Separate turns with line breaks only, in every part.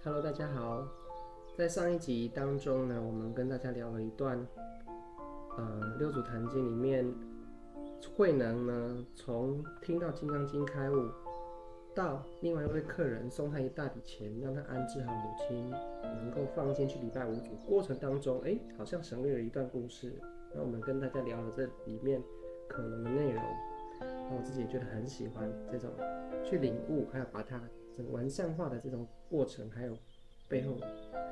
Hello，大家好。在上一集当中呢，我们跟大家聊了一段，六祖坛经里面，慧能呢从听到金刚经开悟，到另外一位客人送他一大笔钱，让他安置好母亲，能够放心去礼拜五祖。过程当中，好像省略了一段故事。那我们跟大家聊了这里面可能的内容，那我自己也觉得很喜欢这种去领悟，还有把它完善化的这种过程，还有背后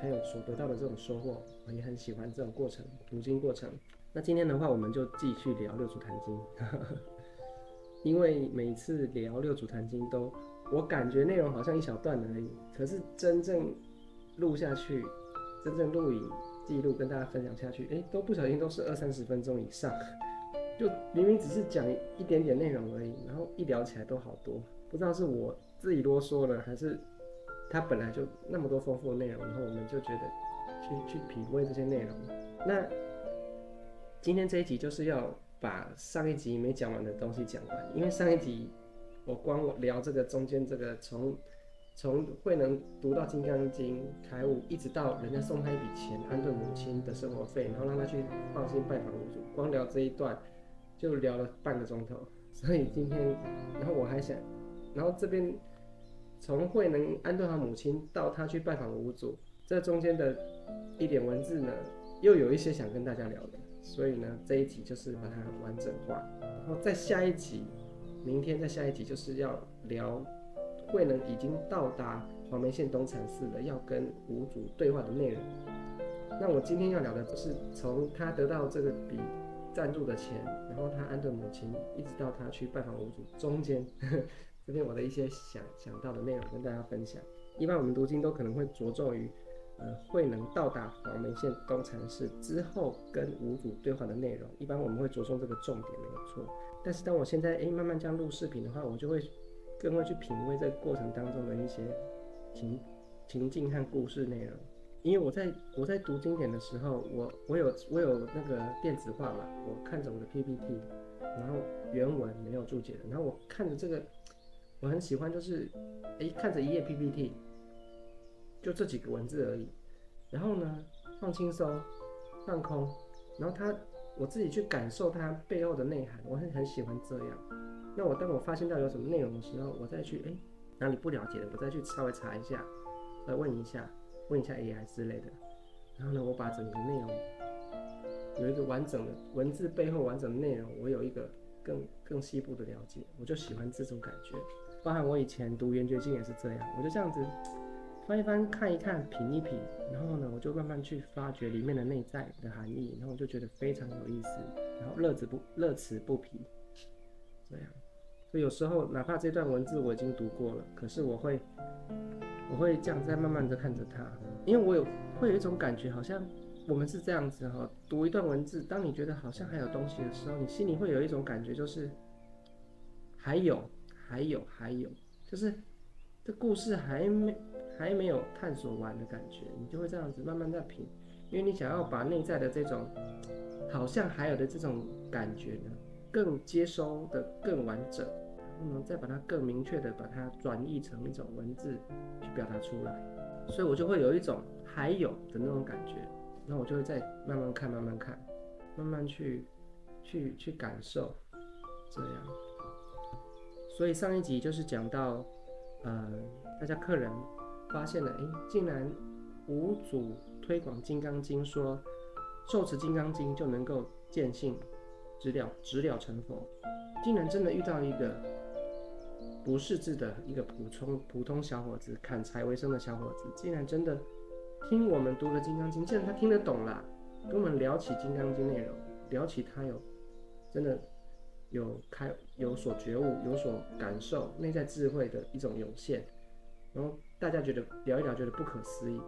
还有所得到的这种收获，我也很喜欢这种过程，读经过程。那今天的话，我们就继续聊六祖坛经，因为每次聊六祖坛经都，我感觉内容好像一小段而已，可是真正录下去，真正录影记录跟大家分享下去，都不小心都是20-30分钟以上，就明明只是讲一点点内容而已，然后一聊起来都好多，不知道是我自己啰嗦了，还是它本来就那么多丰富的内容，然后我们就觉得去品味这些内容。那今天这一集就是要把上一集没讲完的东西讲完，因为上一集我光聊这个中间这个从慧能读到《金刚经》开悟，一直到人家送他一笔钱安顿母亲的生活费，然后让他去放心拜访五祖，光聊这一段就聊了半个钟头。所以今天，然后我还想，然后这边从慧能安顿好母亲到他去拜访五祖，这中间的一点文字呢，又有一些想跟大家聊的。所以呢，这一集就是把它完整化，然后在下一集，明天在下一集就是要聊慧能已经到达黄梅县东禅寺了，要跟五祖对话的内容。那我今天要聊的就是从他得到这个笔赞助的钱，然后他安顿母亲，一直到他去拜访五祖中间，这边我的一些想到的内容跟大家分享。一般我们读经都可能会着重于慧能到达黄梅县东禅寺之后跟五祖对话的内容，一般我们会着重这个重点，没有错。但是当我现在慢慢这样录视频的话，我就会更会去品味这个过程当中的一些情境和故事内容。因为我在读经典的时候，我有那个电子化嘛，我看着我的 PPT， 然后原文没有注解的，然后我看着这个，我很喜欢，就是看着一页 PPT， 就这几个文字而已，然后呢放轻松，放空，然后我自己去感受它背后的内涵，我很喜欢这样。那当我发现到有什么内容的时候，我再去哪里不了解的，我再去稍微查一下，问一下 AI 之类的。然后呢，我把整个内容有一个完整的文字背后完整的内容，我有一个更细部的了解，我就喜欢这种感觉。包含我以前读圆觉经也是这样，我就这样子翻一翻、看一看、品一品，然后呢，我就慢慢去发掘里面的内在的含义，然后我就觉得非常有意思，然后乐此不疲，这样。所以有时候哪怕这段文字我已经读过了，可是我会这样再慢慢的看着它，因为会有一种感觉，好像我们是这样子哈，读一段文字，当你觉得好像还有东西的时候，你心里会有一种感觉，就是还有，就是这故事还没有探索完的感觉，你就会这样子慢慢在品，因为你想要把内在的这种好像还有的这种感觉呢，更接收的更完整，然后呢再把它更明确的把它转译成一种文字去表达出来，所以我就会有一种还有的那种感觉，然后我就会再慢慢看，慢慢去感受，这样。所以上一集就是讲到，大家客人发现了，竟然五祖推广《金刚经》说，受持《金刚经》就能够见性直了成佛，竟然真的遇到一个不识字的一个普通小伙子，砍柴为生的小伙子，竟然真的听我们读了《金刚经》，竟然他听得懂啦，跟我们聊起《金刚经》内容，聊起他真的有所觉悟，有所感受，内在智慧的一种涌现，然后大家觉得聊一聊觉得不可思议，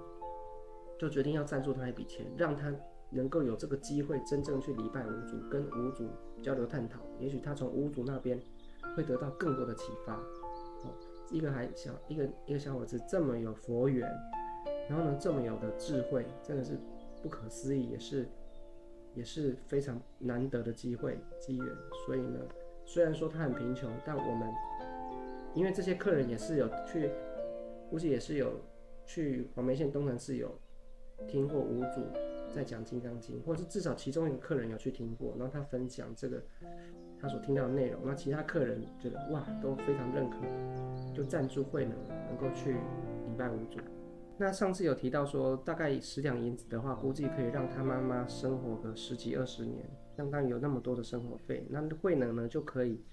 就决定要赞助他一笔钱，让他能够有这个机会真正去礼拜五祖，跟五祖交流探讨，也许他从五祖那边会得到更多的启发。一个小伙子这么有佛缘，然后呢这么有的智慧，真的是不可思议，也是非常难得的机缘。所以呢，虽然说他很贫穷，但我们因为这些客人也是有去，估计也是有去黄梅县东南寺有听过五祖在讲《金刚经》，或者是至少其中一个客人有去听过，然后他分享这个他所听到的内容，那其他客人觉得哇都非常认可，就赞助慧能够去礼拜五祖。那上次有提到说，大概10两银子的话，估计可以让他妈妈生活个10几20年，相当于有那么多的生活费。那慧能呢就可以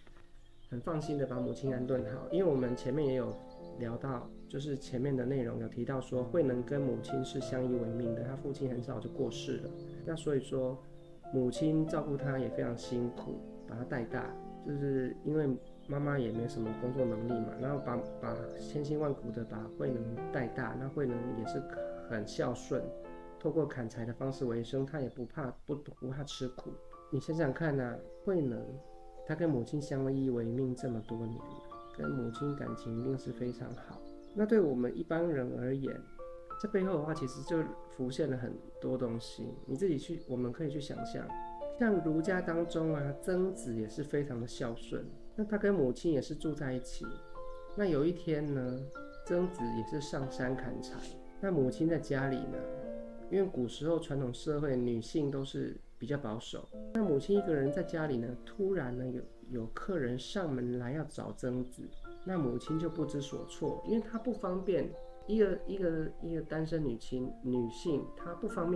很放心的把母亲安顿好，因为我们前面也有聊到，就是前面的内容有提到说，慧能跟母亲是相依为命的，他父亲很早就过世了，那所以说母亲照顾他也非常辛苦，把他带大，就是因为妈妈也没什么工作能力嘛，然后把千辛万苦的把慧能带大，那慧能也是很孝顺，透过砍柴的方式为生，他也不怕吃苦。你想想看啊，慧能他跟母亲相依为命这么多年了，跟母亲感情一定是非常好。那对我们一般人而言，这背后的话其实就浮现了很多东西，你自己去，我们可以去想象。像儒家当中啊，曾子也是非常的孝顺，那他跟母亲也是住在一起。那有一天呢，曾子也是上山砍柴，那母亲在家里呢，因为古时候传统社会女性都是比较保守，那母亲一个人在家里呢，突然呢有客人上门来要找曾子，那母亲就不知所措，因为她不方便。一个单身女性，她不方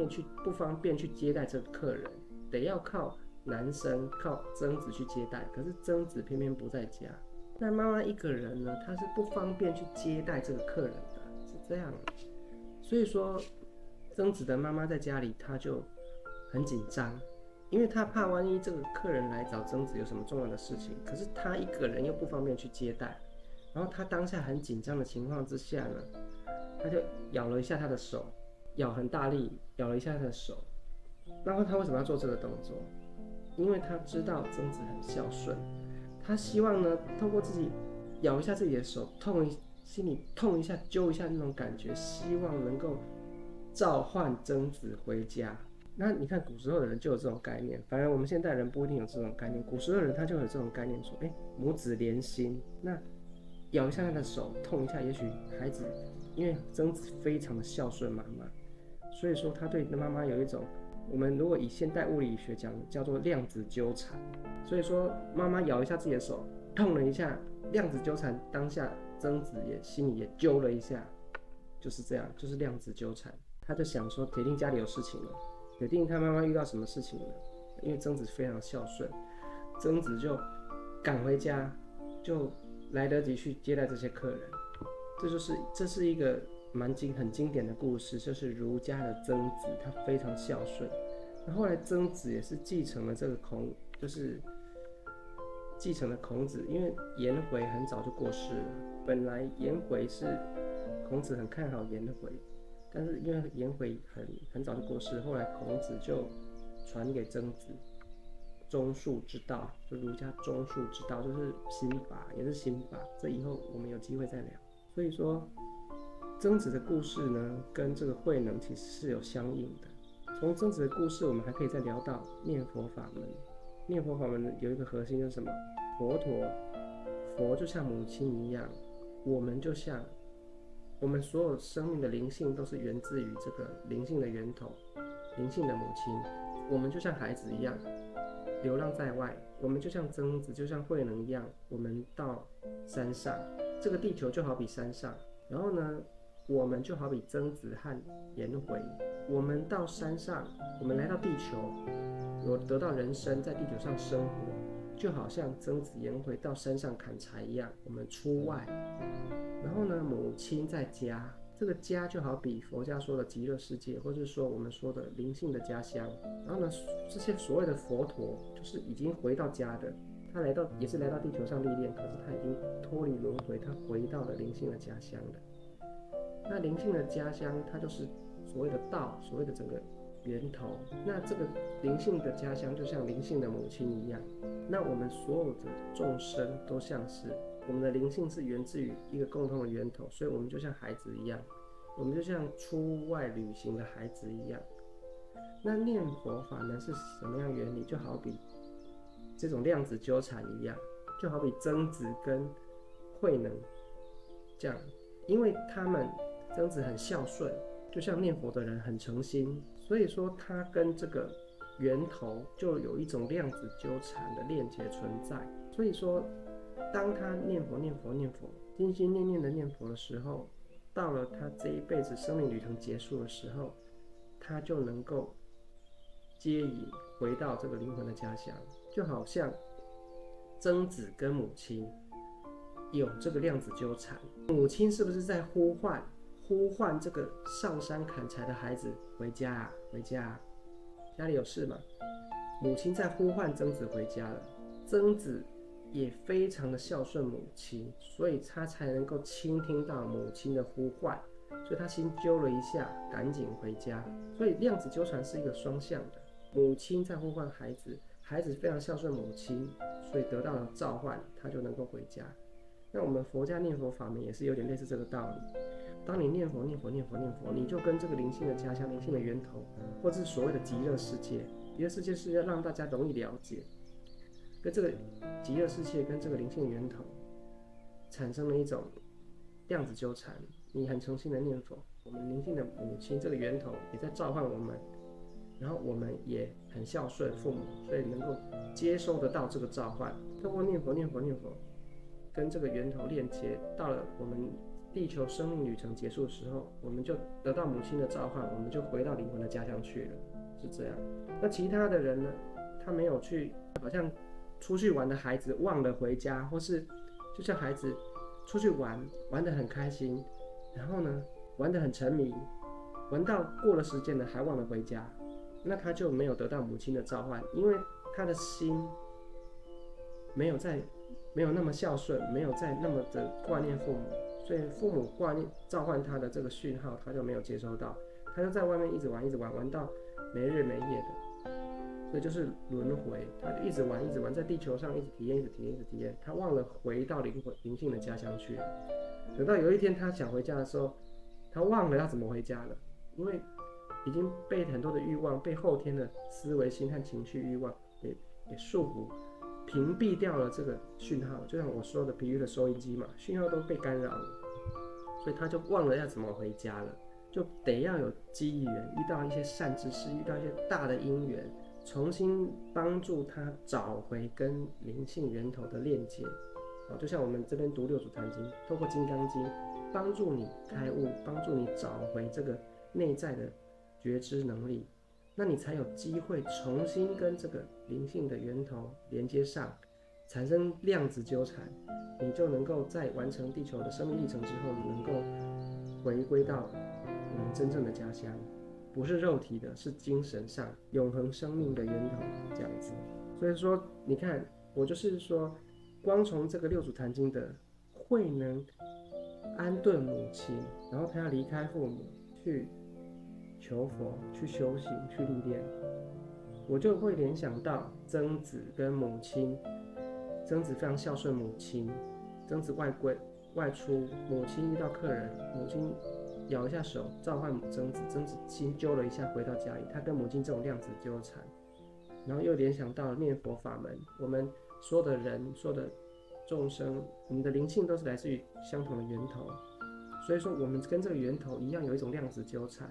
便去接待这个客人，得要靠男生靠曾子去接待，可是曾子偏偏不在家。那妈妈一个人呢，她是不方便去接待这个客人的，是这样。所以说，曾子的妈妈在家里，她就很紧张，因为她怕万一这个客人来找曾子有什么重要的事情，可是她一个人又不方便去接待，然后她当下很紧张的情况之下呢，她就咬了一下她的手，咬很大力，咬了一下她的手。然后她为什么要做这个动作？因为她知道曾子很孝顺，她希望呢，透过自己咬一下自己的手，心里痛一下，揪一下那种感觉，希望能够召唤曾子回家。那你看古时候的人就有这种概念，反而我们现代人不一定有这种概念。古时候的人他就有这种概念，说，母子连心，那咬一下他的手，痛一下，也许孩子，因为曾子非常的孝顺妈妈，所以说他对妈妈有一种，我们如果以现代物理学讲，叫做量子纠缠。所以说妈妈咬一下自己的手，痛了一下，量子纠缠当下曾子也心里也揪了一下，就是这样，就是量子纠缠。他就想说，铁定家里有事情了，铁定他妈妈遇到什么事情了，因为曾子非常孝顺，曾子就赶回家，就来得及去接待这些客人。这是一个很经典的故事，就是儒家的曾子，他非常孝顺。那后来曾子也是继承了这个就是继承了孔子，因为颜回很早就过世了。本来颜回是孔子很看好颜回，但是因为颜回很早就过世，后来孔子就传给曾子中恕之道，就儒家中恕之道，就是心法，也是心法。这以后我们有机会再聊。所以说，曾子的故事呢，跟这个慧能其实是有相应的。从曾子的故事，我们还可以再聊到念佛法门。念佛法门有一个核心就是什么？佛就像母亲一样，我们就像我们所有生命的灵性都是源自于这个灵性的源头，灵性的母亲。我们就像孩子一样，流浪在外。我们就像曾子，就像慧能一样，我们到山上，这个地球就好比山上。然后呢，我们就好比曾子和颜回，我们到山上，我们来到地球，有得到人生，在地球上生活，就好像曾子颜回到山上砍柴一样，我们出外。然后呢，母亲在家，这个家就好比佛家说的极乐世界，或者说我们说的灵性的家乡。然后呢，这些所谓的佛陀，就是已经回到家的，他也是来到地球上历练，可是他已经脱离轮回，他回到了灵性的家乡了。那灵性的家乡，它就是所谓的道，所谓的整个源头。那这个灵性的家乡就像灵性的母亲一样。那我们所有的众生都像是我们的灵性是源自于一个共同的源头，所以我们就像孩子一样，我们就像出外旅行的孩子一样。那念佛法呢是什么样原理？就好比这种量子纠缠一样，就好比曾子跟慧能这样，因为他们曾子很孝顺，就像念佛的人很诚心，所以说他跟这个源头就有一种量子纠缠的链接存在。所以说，当他念佛、心心念念的念佛的时候，到了他这一辈子生命旅程结束的时候，他就能够接引回到这个灵魂的家乡，就好像曾子跟母亲有这个量子纠缠。母亲是不是在呼唤这个上山砍柴的孩子回家啊？回家啊！家里有事吗？母亲在呼唤曾子回家了。曾子也非常的孝顺母亲，所以他才能够倾听到母亲的呼唤，所以他心揪了一下，赶紧回家。所以量子纠缠是一个双向的，母亲在呼唤孩子，孩子非常孝顺母亲，所以得到了召唤，他就能够回家。那我们佛家念佛法门也是有点类似这个道理。当你念佛，你就跟这个灵性的家乡、灵性的源头，或者是所谓的极乐世界，极乐世界是要让大家容易了解，跟这个极乐世界跟这个灵性的源头产生了一种量子纠缠。你很诚心的念佛，我们灵性的母亲这个源头也在召唤我们，然后我们也很孝顺父母，所以能够接收得到这个召唤。透过念佛，跟这个源头链接，到了我们地球生命旅程结束的时候，我们就得到母亲的召唤，我们就回到灵魂的家乡去了，是这样。那其他的人呢？他没有去，好像出去玩的孩子忘了回家，或是就像孩子出去玩得很开心，然后呢玩得很沉迷，玩到过了时间了还忘了回家，那他就没有得到母亲的召唤，因为他的心没有那么孝顺，没有再那么的挂念父母，所以父母挂念召唤他的这个讯号，他就没有接收到，他就在外面一直玩，玩到没日没夜的，所以就是轮回，他就一直玩，在地球上一直体验，他忘了回到灵性的家乡去了。等到有一天他想回家的时候，他忘了要怎么回家了，因为已经被很多的欲望，被后天的思维、心和情绪欲望给束缚。屏蔽掉了这个讯号，就像我说的比喻的收音机嘛，讯号都被干扰了，所以他就忘了要怎么回家了，就得要有机缘，遇到一些善知识，遇到一些大的因缘，重新帮助他找回跟灵性源头的链接。就像我们这边读六祖坛经，透过金刚经帮助你开悟，帮助你找回这个内在的觉知能力，那你才有机会重新跟这个灵性的源头连接上，产生量子纠缠，你就能够在完成地球的生命历程之后，能够回归到我们真正的家乡，不是肉体的，是精神上永恒生命的源头，这样子。所以说，你看，我就是说，光从这个六祖坛经的慧能安顿母亲，然后他要离开父母去求佛，去修行，去历练，我就会联想到曾子跟母亲。曾子非常孝顺母亲，曾子外出，母亲遇到客人，母亲摇一下手召唤曾子，曾子心揪了一下回到家里，他跟母亲这种量子纠缠，然后又联想到念佛法门，我们所有的人，所有的众生，我们的灵性都是来自于相同的源头，所以说我们跟这个源头一样有一种量子纠缠，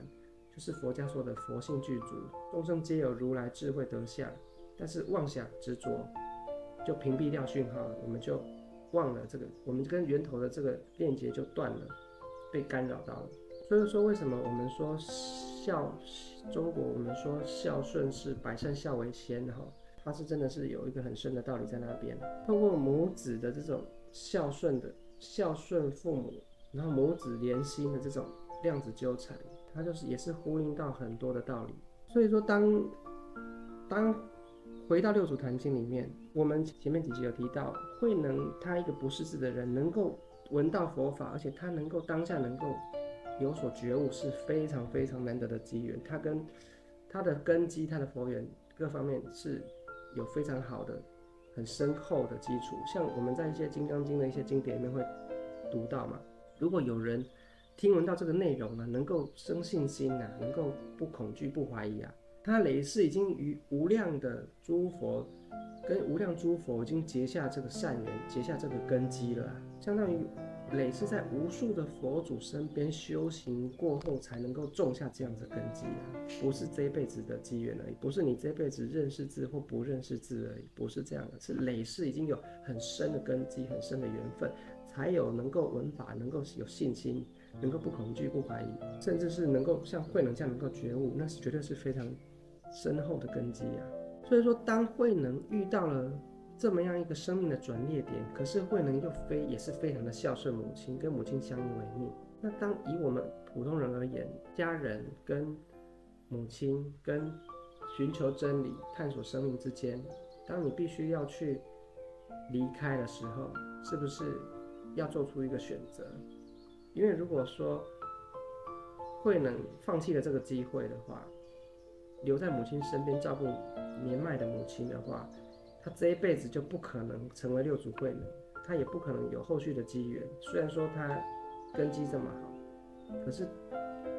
就是佛家说的佛性具足，众生皆有如来智慧德相，但是妄想执着就屏蔽掉讯号了，我们就忘了这个，我们跟源头的这个链接就断了，被干扰到了。所以说，为什么我们说中国我们说孝顺是百善孝为先哈，它是真的是有一个很深的道理在那边。透过母子的这种孝顺父母，然后母子连心的这种量子纠缠，它就是也是呼应到很多的道理。所以说当回到六祖坛经里面，我们前面几集有提到，慧能他一个不识字的人能够闻到佛法，而且他能够当下能够有所觉悟，是非常非常难得的机缘。他跟他的根基、他的佛缘各方面是有非常好的、很深厚的基础。像我们在一些《金刚经》的一些经典里面会读到嘛，如果有人听闻到这个内容呢，能够生信心啊，能够不恐惧、不怀疑啊，他累世已经与无量的诸佛跟无量诸佛已经结下这个善缘，结下这个根基了啊，相当于累是在无数的佛祖身边修行过后才能够种下这样的根基啊，不是这一辈子的机缘而已，不是你这辈子认识字或不认识字而已，不是这样的，是累世已经有很深的根基、很深的缘分，才有能够闻法、能够有信心、能够不恐惧、不怀疑，甚至是能够像慧能这样能够觉悟，那是绝对是非常深厚的根基啊。所以说，当慧能遇到了这么样一个生命的转捩点，可是慧能也是非常的孝顺母亲，跟母亲相依为命。那当以我们普通人而言，家人跟母亲跟寻求真理、探索生命之间，当你必须要去离开的时候，是不是要做出一个选择？因为如果说慧能放弃了这个机会的话，留在母亲身边照顾年迈的母亲的话，他这一辈子就不可能成为六祖慧能，他也不可能有后续的机缘。虽然说他根基这么好，可是，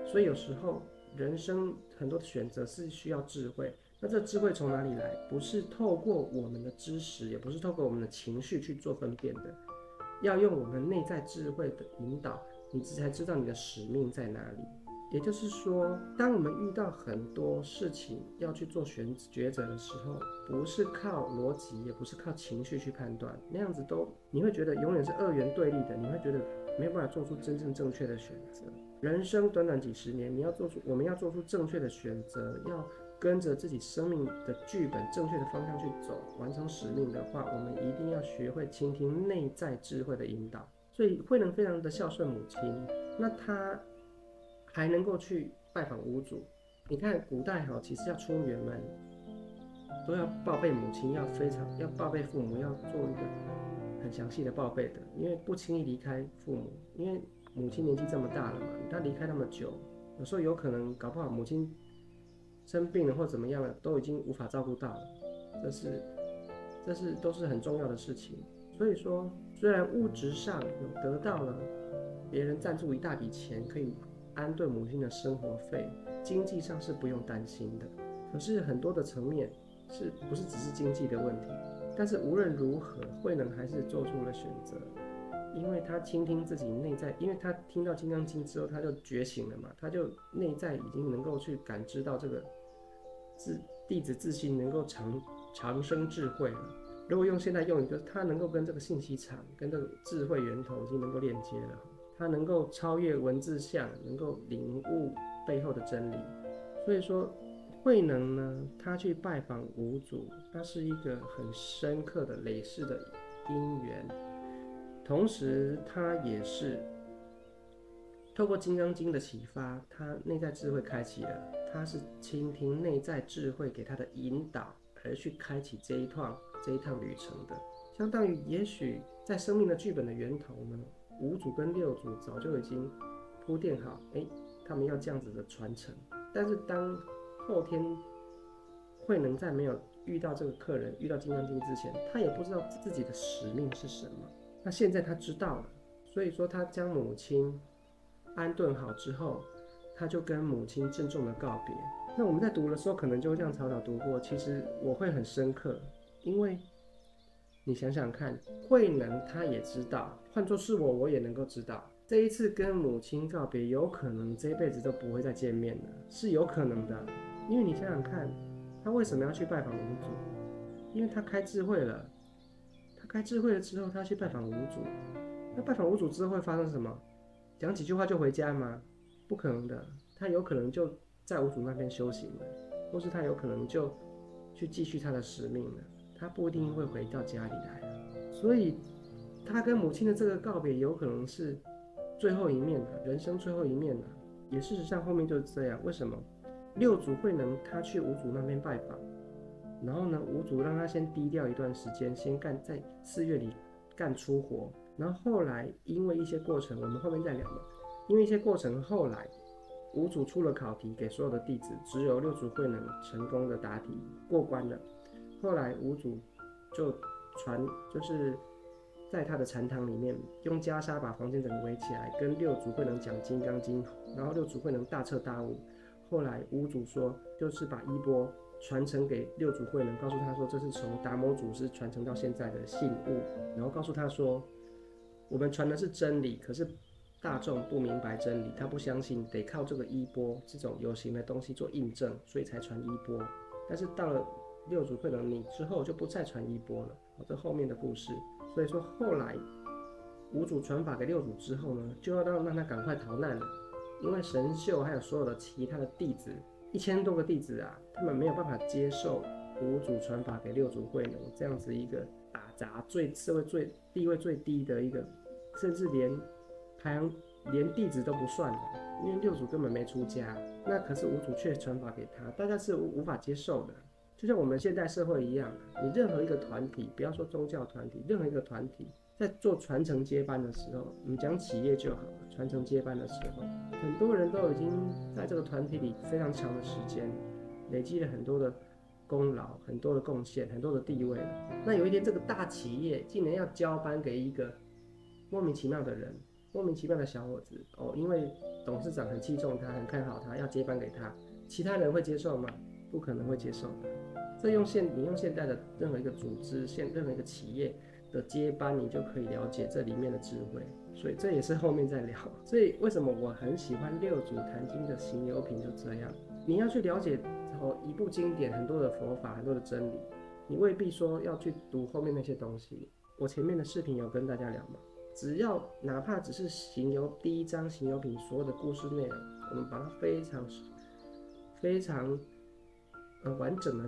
所以有时候人生很多的选择是需要智慧。那这智慧从哪里来？不是透过我们的知识，也不是透过我们的情绪去做分辨的，要用我们内在智慧的引导，你才知道你的使命在哪里。也就是说，当我们遇到很多事情要去做抉择的时候，不是靠逻辑，也不是靠情绪去判断，那样子你会觉得永远是二元对立的，你会觉得没有办法做出真正正确的选择。人生短短几十年，我们要做出正确的选择，要跟着自己生命的剧本正确的方向去走，完成使命的话，我们一定要学会倾听内在智慧的引导。所以慧能非常的孝顺母亲，那他还能够去拜访五祖。你看古代其实要出远门都要报备母亲，要报备父母，要做一个很详细的报备的，因为不轻易离开父母，因为母亲年纪这么大了嘛，她离开那么久，有时候有可能搞不好母亲生病了或怎么样了，都已经无法照顾到了，都是很重要的事情。所以说，虽然物质上有得到了别人赞助一大笔钱，可以安顿母亲的生活费，经济上是不用担心的。可是很多的层面是不是只是经济的问题？但是无论如何，慧能还是做出了选择，因为他倾听自己内在，因为他听到《金刚经》之后，他就觉醒了嘛，他就内在已经能够去感知到这个弟子自信能够长生智慧了。如果用现在用语，就是他能够跟这个信息场、跟这个智慧源头已经能够链接了，他能够超越文字相，能够领悟背后的真理。所以说，慧能呢，他去拜访五祖，他是一个很深刻的累世的因缘，同时他也是透过《金刚经》的启发，他内在智慧开启了，他是倾听内在智慧给他的引导，而去开启这一趟旅程的。相当于也许在生命的剧本的源头呢，五祖跟六祖早就已经铺垫好，他们要这样子的传承。但是当后天慧能在没有遇到这个客人，遇到《金刚经》之前，他也不知道自己的使命是什么。那现在他知道了，所以说他将母亲安顿好之后，他就跟母亲郑重的告别。那我们在读的时候，可能就会这样草草读过，其实我会很深刻，因为你想想看，慧能他也知道，换作是我也能够知道，这一次跟母亲告别，有可能这一辈子都不会再见面了，是有可能的。因为你想想看，他为什么要去拜访五祖？因为他开智慧了。他开智慧了之后，他去拜访五祖。那拜访五祖之后会发生什么？讲几句话就回家吗？不可能的。他有可能就在五祖那边修行了，或是他有可能就去继续他的使命了。他不一定会回到家里来了。所以，他跟母亲的这个告别，有可能是最后一面了，人生最后一面了。也事实上后面就是这样。为什么？六祖慧能他去五祖那边拜访，然后呢，五祖让他先低调一段时间，先在寺院里干粗活。然后后来因为一些过程，我们后面再聊嘛。因为一些过程，后来五祖出了考题给所有的弟子，只有六祖慧能成功的答题过关了。后来五祖就是在他的禅堂里面用袈裟把房间整个围起来，跟六祖慧能讲《金刚经》，然后六祖慧能大彻大悟。后来五祖说，就是把衣钵传承给六祖慧能，告诉他说这是从达摩祖师传承到现在的信物，然后告诉他说，我们传的是真理，可是大众不明白真理，他不相信，得靠这个衣钵这种有形的东西做印证，所以才传衣钵。但是到了六祖慧能你之后就不再传衣钵了，这后面的故事。所以说后来五祖传法给六祖之后呢，就要让他赶快逃难了，因为神秀还有所有的其他的弟子1000多个弟子啊，他们没有办法接受五祖传法给六祖慧能这样子一个打杂社会地位最低的一个，甚至连弟子都不算的，因为六祖根本没出家，那可是五祖却传法给他，大家是无法接受的。就像我们现代社会一样，你任何一个团体，不要说宗教团体，任何一个团体在做传承接班的时候，我们讲企业就好了，传承接班的时候，很多人都已经在这个团体里非常长的时间，累积了很多的功劳、很多的贡献、很多的地位了。那有一天，这个大企业竟然要交班给一个莫名其妙的人，莫名其妙的小伙子因为董事长很器重他，很看好他，要接班给他，其他人会接受吗？不可能会接受的。这你用现代的任何一个组织、任何一个企业的接班，你就可以了解这里面的智慧。所以这也是后面再聊。所以为什么我很喜欢六祖坛经的行由品就这样，你要去了解一部经典，很多的佛法，很多的真理，你未必说要去读后面那些东西。我前面的视频有跟大家聊嘛，只要哪怕只是第一章行由品所有的故事内容，我们把它非常完整的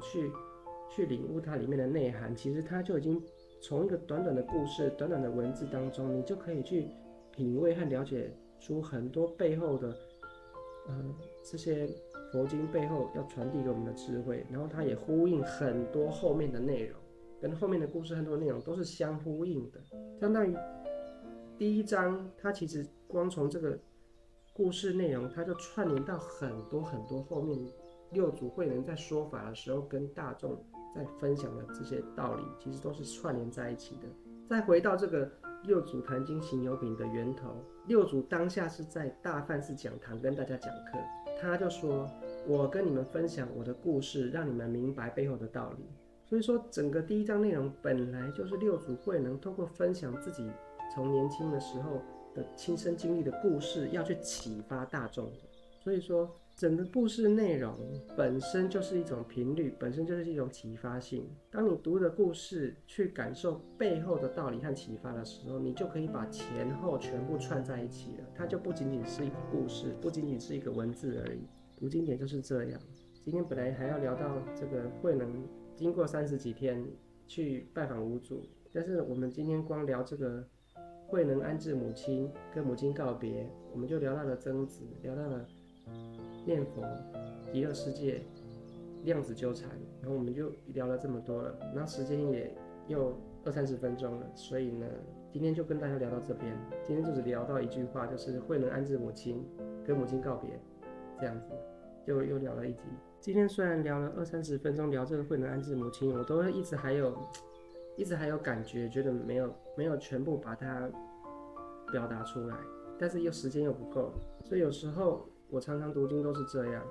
去领悟它里面的内涵，其实它就已经从一个短短的故事、短短的文字当中，你就可以去品味和了解出很多背后的这些佛经背后要传递给我们的智慧，然后它也呼应很多后面的内容，跟后面的故事很多内容都是相呼应的。相当于第一章，它其实光从这个故事内容，它就串联到很多很多后面六祖慧能在说法的时候跟大众在分享的这些道理，其实都是串联在一起的。再回到这个六祖坛经行由品的源头，六祖当下是在大梵寺讲堂跟大家讲课，他就说：“我跟你们分享我的故事，让你们明白背后的道理。”所以说，整个第一章内容本来就是六祖慧能透过分享自己从年轻的时候的亲身经历的故事，要去启发大众的。所以说，整个故事内容本身就是一种频率，本身就是一种启发性。当你读的故事去感受背后的道理和启发的时候，你就可以把前后全部串在一起了。它就不仅仅是一个故事，不仅仅是一个文字而已。读经典就是这样。今天本来还要聊到这个慧能经过30几天去拜访五祖，但是我们今天光聊这个慧能安置母亲，跟母亲告别，我们就聊到了曾子，聊到了念佛、极乐世界、量子纠缠，然后我们就聊了这么多了，然后时间也又20-30分钟了，所以呢，今天就跟大家聊到这边。今天就只聊到一句话，就是慧能安置母亲，跟母亲告别，这样子就又聊了一集。今天虽然聊了20-30分钟，聊这个慧能安置母亲，我都一直还有感觉，觉得没有全部把它表达出来，但是时间又不够，所以有时候我常常读经都是这样，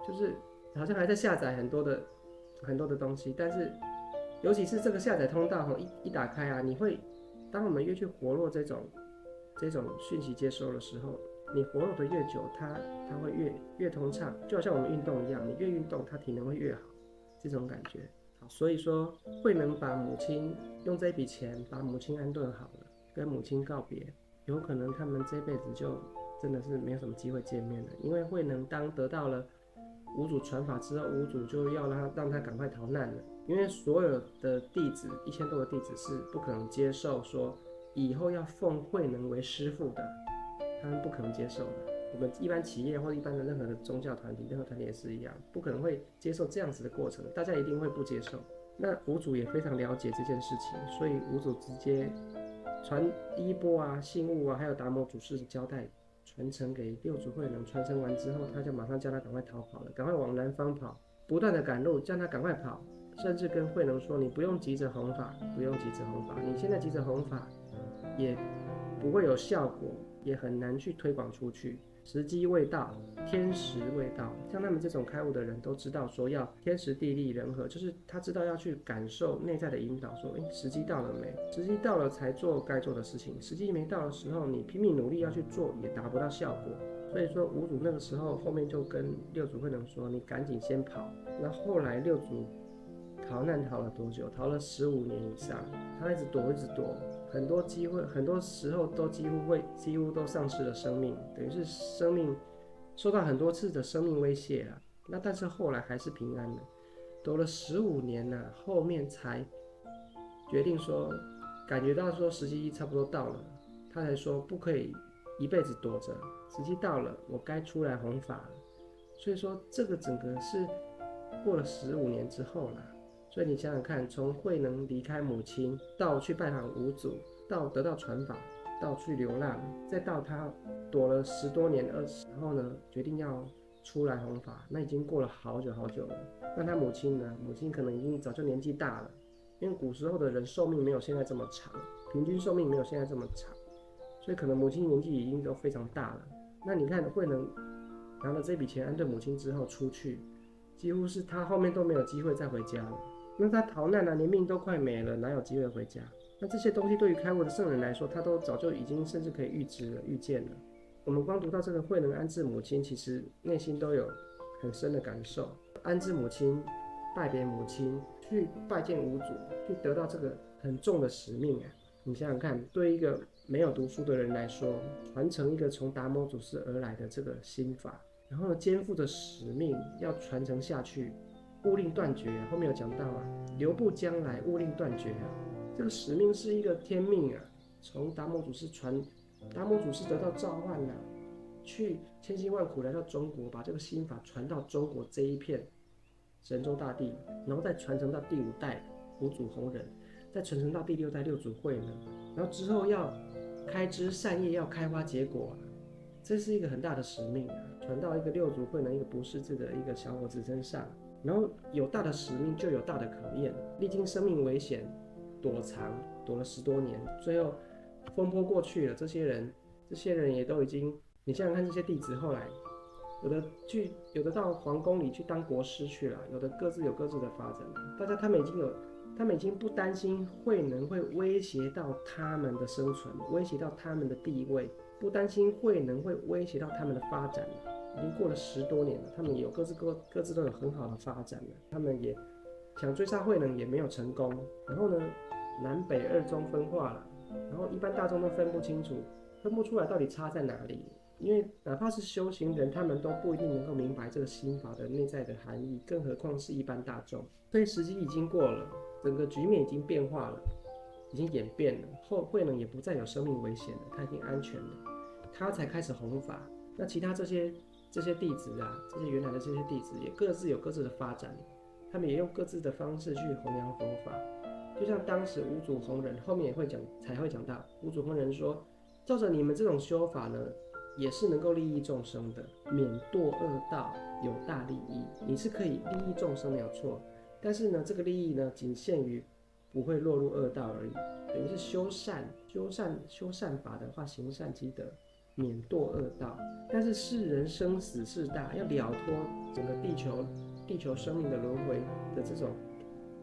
就是好像还在下载很多的东西，但是尤其是这个下载通道一打开啊，当我们越去活络这种讯息接收的时候，你活络的越久，它会越通畅，就好像我们运动一样，你越运动，它体能会越好，这种感觉。好，所以说慧能把母亲用这笔钱把母亲安顿好了，跟母亲告别，有可能他们这辈子就真的是没有什么机会见面了，因为慧能当得到了五祖传法之后，五祖就要让他赶快逃难了，因为所有的弟子1000多个弟子是不可能接受说以后要奉慧能为师父的，他们不可能接受的。我们一般企业或一般的任何的宗教团体，任何团体也是一样，不可能会接受这样子的过程，大家一定会不接受。那五祖也非常了解这件事情，所以五祖直接传衣钵啊、信物啊，还有达摩祖师的交代传承给六祖慧能。传承完之后，他就马上叫他赶快逃跑了，赶快往南方跑，不断的赶路，叫他赶快跑，甚至跟慧能说：“你不用急着弘法，不用急着弘法，你现在急着弘法也不会有效果，也很难去推广出去。时机未到，天时未到。像他们这种开悟的人都知道说要天时地利人和，就是他知道要去感受内在的引导，说时机到了没？时机到了才做该做的事情，时机没到的时候，你拼命努力要去做也达不到效果。所以说五祖那个时候后面就跟六祖慧能说，你赶紧先跑。那后来六祖逃难逃了多久？逃了15年以上，他一直躲，很多机会，很多时候都几乎都丧失了生命，等于是生命受到很多次的生命威胁了。那但是后来还是平安的，躲了15年呢，后面才决定说，感觉到说时机差不多到了，他才说不可以一辈子躲着，时机到了，我该出来弘法了。所以说这个整个是过了15年之后啦。所以你想想看，从慧能离开母亲，到去拜访五祖，到得到传法，到去流浪，再到他躲了10多年然后呢，决定要出来弘法，那已经过了好久好久了。那他母亲呢？母亲可能已经早就年纪大了，因为古时候的人寿命没有现在这么长，平均寿命没有现在这么长，所以可能母亲年纪已经都非常大了。那你看慧能拿了这笔钱安顿母亲之后出去，几乎是他后面都没有机会再回家了。那他逃难啊，连命都快没了，哪有机会回家？那这些东西对于开悟的圣人来说，他都早就已经甚至可以预知了、预见了。我们光读到这个慧能安置母亲，其实内心都有很深的感受。安置母亲、拜别母亲、去拜见五祖，去得到这个很重的使命啊！你想想看，对一个没有读书的人来说，传承一个从达摩祖师而来的这个心法，然后呢，肩负着使命要传承下去。勿令断绝啊，后面有讲到啊，留步将来，勿令断绝啊。这个使命是一个天命啊，从达摩祖师达摩祖师得到召唤啊，去千辛万苦来到中国，把这个心法传到中国这一片神州大地，然后再传承到第5代五祖弘忍，再传承到第6代六祖慧能，然后之后要开枝散叶，要开花结果啊，这是一个很大的使命啊，传到一个六祖慧能一个不识字的一个小伙子身上。然后有大的使命，就有大的考验。历经生命危险，躲藏，躲了10多年，最后风波过去了，这些人也都已经，你想想看，这些弟子后来有的到皇宫里去当国师去了，有的各自有各自的发展。他们已经不担心慧能会威胁到他们的生存，威胁到他们的地位，不担心慧能会威胁到他们的发展了。已经过了10多年了，他们也有各自都有很好的发展了。他们也想追杀慧能，也没有成功。然后呢，南北2宗分化了，然后一般大众都分不清楚，分不出来到底差在哪里。因为哪怕是修行人，他们都不一定能够明白这个心法的内在的含义，更何况是一般大众。所以时机已经过了，整个局面已经变化了，已经演变了。慧能也不再有生命危险了，他已经安全了，他才开始弘法。那其他这些弟子啊，这些原来的这些弟子也各自有各自的发展，他们也用各自的方式去弘扬佛法。就像当时五祖弘忍，后面也会才会讲到，五祖弘忍说，照着你们这种修法呢，也是能够利益众生的，免堕恶道，有大利益。你是可以利益众生没有错，但是呢，这个利益呢，仅限于不会落入恶道而已。等于是修善法的话，行善积德，免堕恶道。但是世人生死事大，要了脱整个地球生命的轮回的这种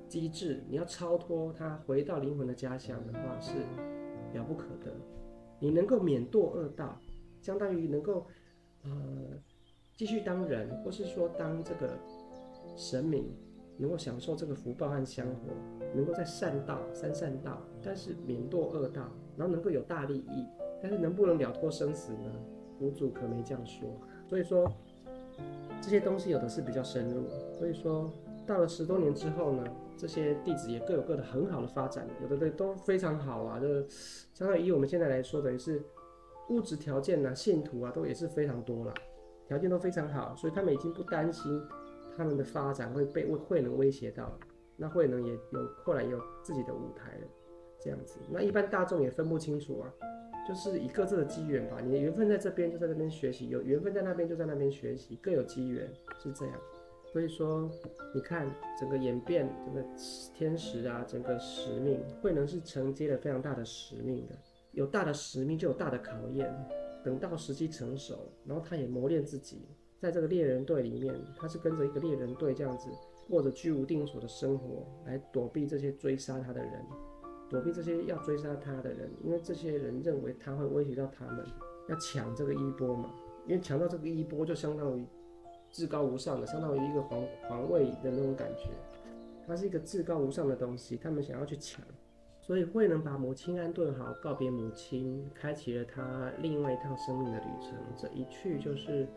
机制，你要超脱它，回到灵魂的家乡的话，是了不可得。你能够免堕恶道，相当于能够继续当人，或是说当这个神明，能够享受这个福报和香火，能够在善道、善道，但是免堕恶道，然后能够有大利益。但是能不能了脱生死呢？五祖可没这样说。所以说这些东西有的是比较深入。所以说到了10多年之后呢，这些弟子也各有各的很好的发展，有的都非常好啊。就相当于以我们现在来说，等于是物质条件啊、信徒啊都也是非常多了，条件都非常好，所以他们已经不担心他们的发展会被慧能威胁到了。那慧能也后来也有自己的舞台了，这样子。那一般大众也分不清楚啊。就是以各自的机缘吧，你的缘分在这边就在这边学习，有缘分在那边就在那边学习，各有机缘，是这样。所以说，你看整个演变，整个天时啊，整个使命，慧能是承接了非常大的使命的。有大的使命就有大的考验，等到时机成熟，然后他也磨练自己，在这个猎人队里面，他是跟着一个猎人队这样子过着居无定所的生活，来躲避这些追杀他的人，躲避这些要追杀他的人，因为这些人认为他会威胁到他们，要抢这个衣钵嘛，因为抢到这个衣钵就相当于至高无上的，相当于一个皇位的那种感觉，它是一个至高无上的东西，他们想要去抢。所以慧能把母亲安顿好，告别母亲，开启了他另外一趟生命的旅程。这一去就是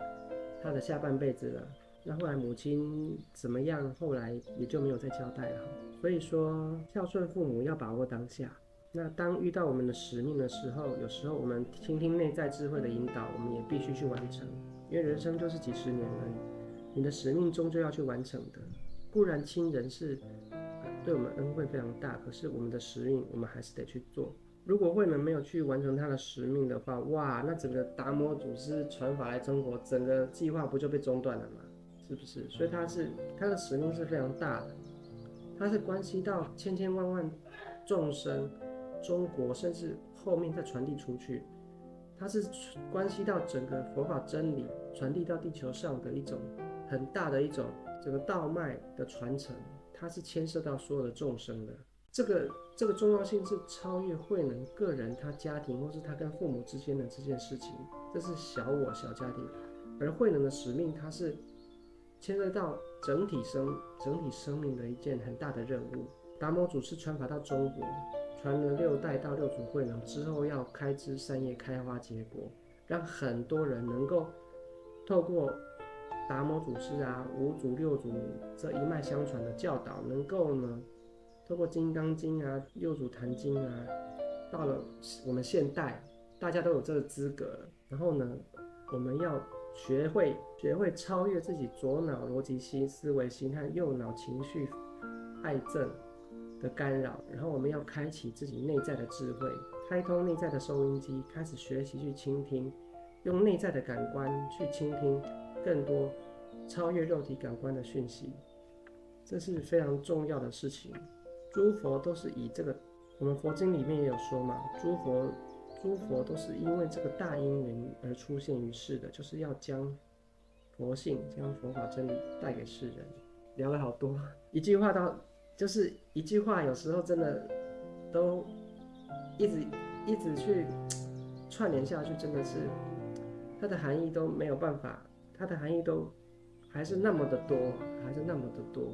他的下半辈子了。那后来母亲怎么样，后来也就没有再交代了。所以说，孝顺父母要把握当下。那当遇到我们的使命的时候，有时候我们倾听内在智慧的引导，我们也必须去完成，因为人生就是几十年而已，你的使命终究要去完成的。固然亲人是对我们恩惠非常大，可是我们的使命我们还是得去做。如果慧能没有去完成他的使命的话，哇，那整个达摩祖师传法来中国，整个计划不就被中断了吗？是不是？所以他的使命是非常大的，它是关系到千千万万众生，中国甚至后面再传递出去，它是关系到整个佛法真理传递到地球上的一种很大的一种这个道脉的传承。它是牵涉到所有的众生的，这个重要性是超越慧能个人他家庭或是他跟父母之间的这件事情，这是小我小家庭，而慧能的使命，它是牵涉到整体生命的一件很大的任务。达摩祖师传法到中国，传了6代到6祖慧能之后，要开枝散叶开花结果，让很多人能够透过达摩祖师啊、5祖、6祖这一脉相传的教导，能够呢，透过《金刚经》啊、6祖坛经啊，到了我们现代，大家都有这个资格了。然后呢，我们要学会超越自己左脑逻辑思维心和右脑情绪爱憎的干扰，然后我们要开启自己内在的智慧，开通内在的收音机，开始学习去倾听，用内在的感官去倾听更多超越肉体感官的讯息，这是非常重要的事情。诸佛都是以这个，我们佛经里面也有说嘛，诸佛都是因为这个大因缘而出现于世的，就是要将佛性、将佛法真理带给世人。聊了好多，一句话就是一句话，有时候真的都一直去串联下去，真的是它的含义都没有办法，它的含义都还是那么的多，还是那么的多。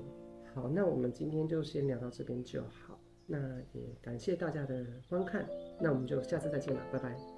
好，那我们今天就先聊到这边就好。那也感谢大家的观看，那我们就下次再见了，拜拜。